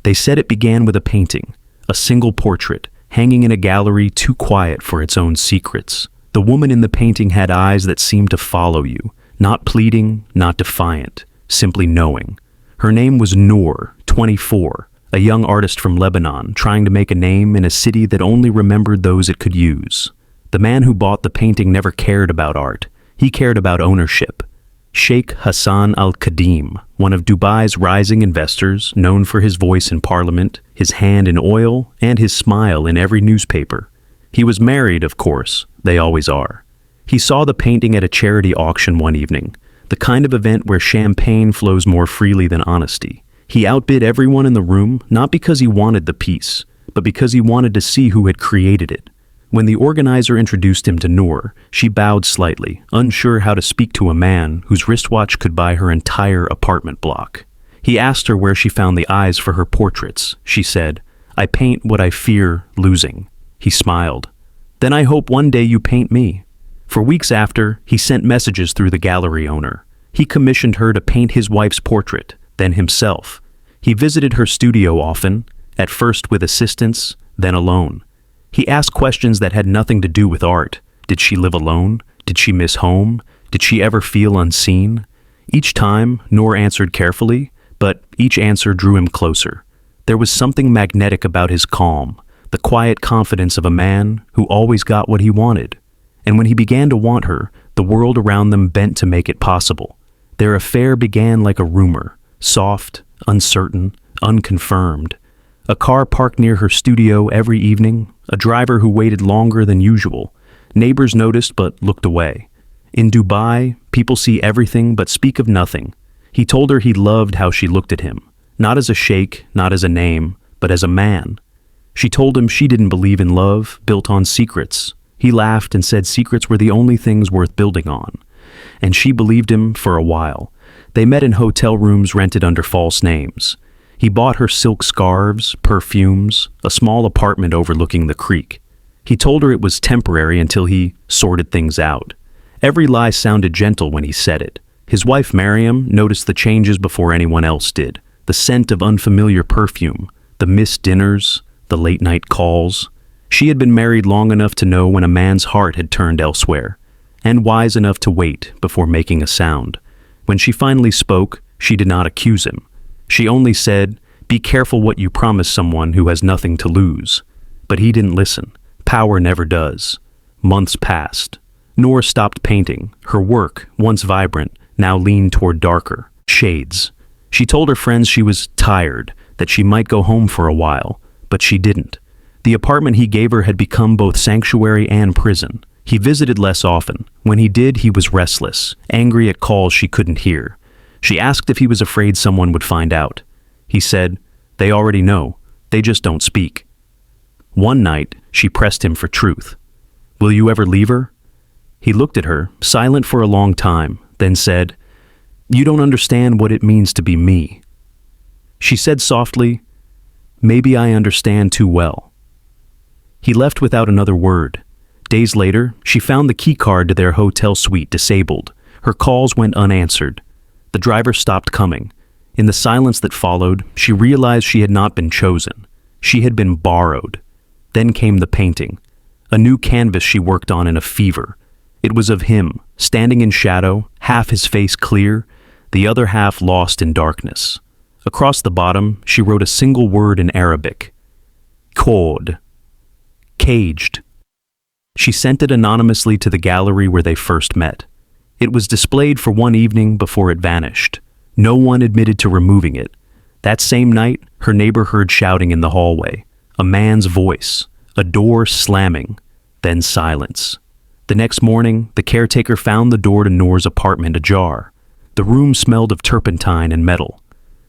They said it began with a painting, a single portrait, hanging in a gallery too quiet for its own secrets. The woman in the painting had eyes that seemed to follow you, not pleading, not defiant, simply knowing. Her name was Noor, 24, a young artist from Lebanon trying to make a name in a city that only remembered those it could use. The man who bought the painting never cared about art. He cared about ownership. Sheikh Hassan Al-Kadeem, one of Dubai's rising investors, known for his voice in parliament, his hand in oil, and his smile in every newspaper. He was married, of course. They always are. He saw the painting at a charity auction one evening, the kind of event where champagne flows more freely than honesty. He outbid everyone in the room, not because he wanted the piece, but because he wanted to see who had created it. When the organizer introduced him to Noor, she bowed slightly, unsure how to speak to a man whose wristwatch could buy her entire apartment block. He asked her where she found the eyes for her portraits. She said, "I paint what I fear losing." He smiled. "Then I hope one day you paint me." For weeks after, he sent messages through the gallery owner. He commissioned her to paint his wife's portrait, then himself. He visited her studio often, at first with assistants, then alone. He asked questions that had nothing to do with art. Did she live alone? Did she miss home? Did she ever feel unseen? Each time, Noor answered carefully, but each answer drew him closer. There was something magnetic about his calm, the quiet confidence of a man who always got what he wanted. And when he began to want her, the world around them bent to make it possible. Their affair began like a rumor, soft, uncertain, unconfirmed. A car parked near her studio every evening, a driver who waited longer than usual. Neighbors noticed but looked away. In Dubai, people see everything but speak of nothing. He told her he loved how she looked at him, not as a sheikh, not as a name, but as a man. She told him she didn't believe in love, built on secrets. He laughed and said secrets were the only things worth building on. And she believed him for a while. They met in hotel rooms rented under false names. He bought her silk scarves, perfumes, a small apartment overlooking the creek. He told her it was temporary until he sorted things out. Every lie sounded gentle when he said it. His wife Mariam noticed the changes before anyone else did. The scent of unfamiliar perfume, the missed dinners, the late-night calls. She had been married long enough to know when a man's heart had turned elsewhere, and wise enough to wait before making a sound. When she finally spoke, she did not accuse him. She only said, "Be careful what you promise someone who has nothing to lose." But he didn't listen. Power never does. Months passed. Noor stopped painting. Her work, once vibrant, now leaned toward darker shades. She told her friends she was tired, that she might go home for a while, but she didn't. The apartment he gave her had become both sanctuary and prison. He visited less often. When he did, he was restless, angry at calls she couldn't hear. She asked if he was afraid someone would find out. He said, "They already know. They just don't speak." One night, she pressed him for truth. "Will you ever leave her?" He looked at her, silent for a long time, then said, "You don't understand what it means to be me." She said softly, "Maybe I understand too well." He left without another word. Days later, she found the key card to their hotel suite disabled. Her calls went unanswered. The driver stopped coming. In the silence that followed, she realized she had not been chosen. She had been borrowed. Then came the painting, a new canvas she worked on in a fever. It was of him, standing in shadow, half his face clear, the other half lost in darkness. Across the bottom, she wrote a single word in Arabic. Code. Caged. She sent it anonymously to the gallery where they first met. It was displayed for one evening before it vanished. No one admitted to removing it. That same night, her neighbor heard shouting in the hallway, a man's voice, a door slamming, then silence. The next morning, the caretaker found the door to Noor's apartment ajar. The room smelled of turpentine and metal.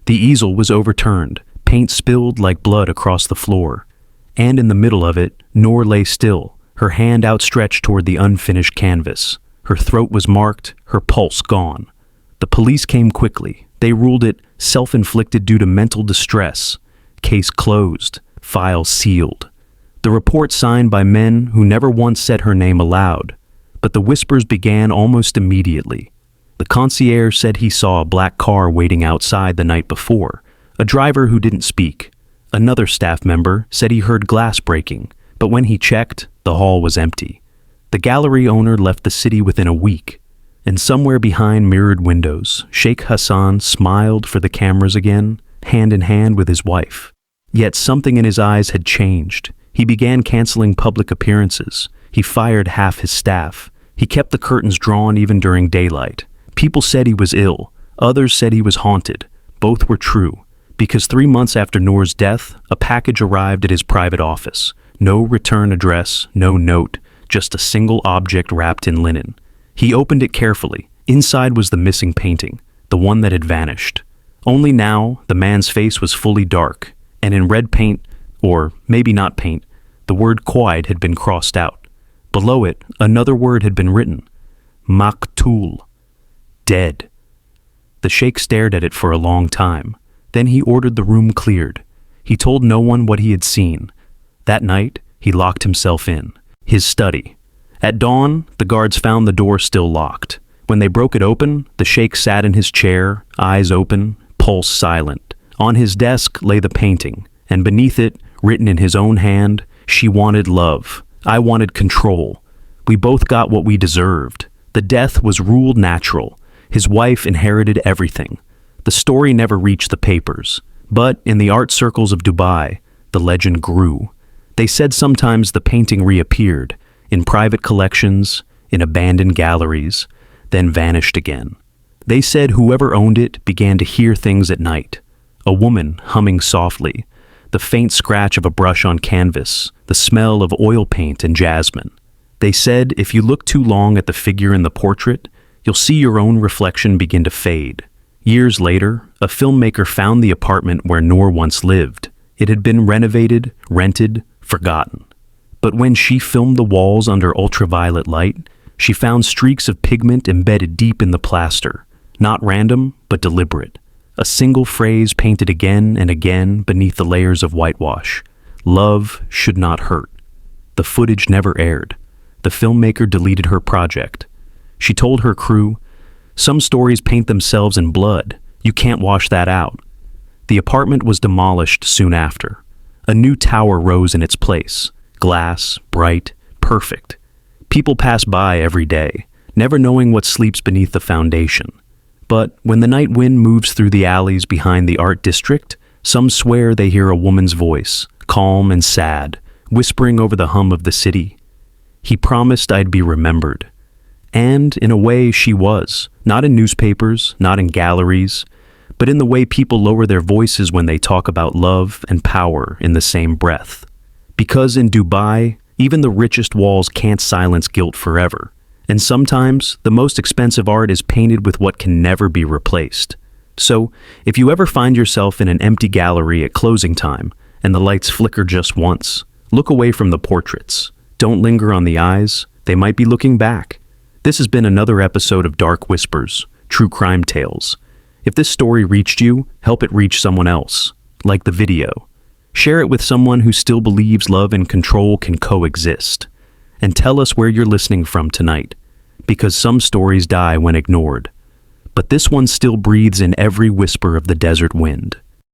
The easel was overturned, paint spilled like blood across the floor. And in the middle of it, Noor lay still, her hand outstretched toward the unfinished canvas. Her throat was marked, her pulse gone. The police came quickly. They ruled it self-inflicted due to mental distress. Case closed, file sealed. The report signed by men who never once said her name aloud. But the whispers began almost immediately. The concierge said he saw a black car waiting outside the night before, a driver who didn't speak. Another staff member said he heard glass breaking, but when he checked, the hall was empty. The gallery owner left the city within a week, and somewhere behind mirrored windows, Sheikh Hassan smiled for the cameras again, hand in hand with his wife. Yet something in his eyes had changed. He began canceling public appearances. He fired half his staff. He kept the curtains drawn even during daylight. People said he was ill. Others said he was haunted. Both were true, because 3 months after Noor's death, a package arrived at his private office. No return address, no note, just a single object wrapped in linen. He opened it carefully. Inside was the missing painting, the one that had vanished. Only now, the man's face was fully dark, and in red paint, or maybe not paint, the word Quaid had been crossed out. Below it, another word had been written. Maktul. Dead. The sheikh stared at it for a long time. Then he ordered the room cleared. He told no one what he had seen. That night, he locked himself in his study. At dawn, the guards found the door still locked. When they broke it open, the sheikh sat in his chair, eyes open, pulse silent. On his desk lay the painting, and beneath it, written in his own hand, "She wanted love. I wanted control. We both got what we deserved. The death was ruled natural. His wife inherited everything." The story never reached the papers, but in the art circles of Dubai, the legend grew. They said sometimes the painting reappeared, in private collections, in abandoned galleries, then vanished again. They said whoever owned it began to hear things at night. A woman humming softly, the faint scratch of a brush on canvas, the smell of oil paint and jasmine. They said if you look too long at the figure in the portrait, you'll see your own reflection begin to fade. Years later, a filmmaker found the apartment where Noor once lived. It had been renovated, rented, forgotten. But when she filmed the walls under ultraviolet light, she found streaks of pigment embedded deep in the plaster. Not random, but deliberate. A single phrase painted again and again beneath the layers of whitewash. Love should not hurt. The footage never aired. The filmmaker deleted her project. She told her crew, "Some stories paint themselves in blood. You can't wash that out." The apartment was demolished soon after. A new tower rose in its place. Glass, bright, perfect. People pass by every day, never knowing what sleeps beneath the foundation. But when the night wind moves through the alleys behind the art district, some swear they hear a woman's voice, calm and sad, whispering over the hum of the city. "He promised I'd be remembered." And in a way she was, not in newspapers, not in galleries, but in the way people lower their voices when they talk about love and power in the same breath. Because in Dubai, even the richest walls can't silence guilt forever. And sometimes, the most expensive art is painted with what can never be replaced. So, if you ever find yourself in an empty gallery at closing time, and the lights flicker just once, look away from the portraits. Don't linger on the eyes, they might be looking back. This has been another episode of Dark Whispers, True Crime Tales. If this story reached you, help it reach someone else. Like the video. Share it with someone who still believes love and control can coexist. And tell us where you're listening from tonight, because some stories die when ignored. But this one still breathes in every whisper of the desert wind.